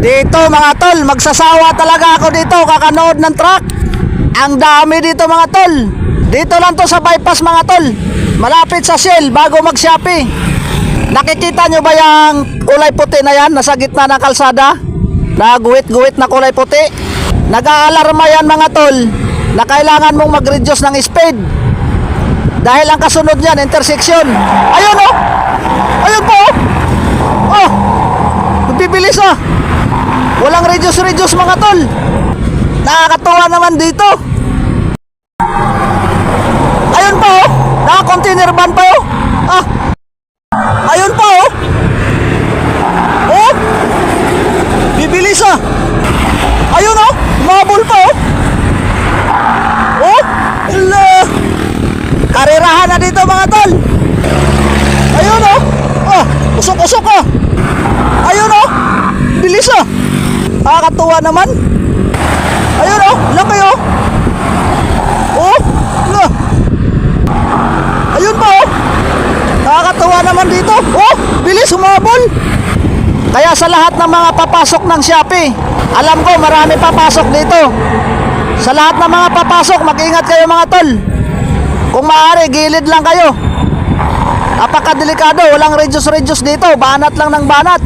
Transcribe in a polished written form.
Dito mga tol, magsasawa talaga ako dito kakanood ng truck. Ang dami dito mga tol. Dito lang to sa bypass mga tol, malapit sa Shell bago mag-Shopee. Nakikita nyo ba yung kulay puti na yan nasa gitna ng kalsada? Naguwit-guwit na kulay puti. Nag-aalarma yan mga tol na kailangan mong mag-reduce ng speed. Dahil ang kasunod niyan, intersection. Ayun oh! Ayun po oh! Oh! Bibilis ah! Walang reduce mga tol. Nakakatuwa naman dito. Ayun pa oh! Naka-container van pa oh! Ah! Ayun pa oh! Oh! Bibilis ah! Ayun oh! Mabul pa oh! Oh! Ila! Karirahan na dito mga tol! Ayun oh! Oh! Usok-usok oh! Ayun oh! Bilis ah! Nakakatuwa naman! Ayun oh! Laki oh! Oh! Ila! Ayun pa oh! Nakakatuwa naman dito! Oh! Bilis! Humabol! Kaya sa lahat ng mga papasok ng Shopee, alam ko marami papasok dito. Sa lahat ng mga papasok, mag-ingat kayo mga tol. Kung maaari, gilid lang kayo. Napakadelikado, walang reduce dito. Banat lang ng banat.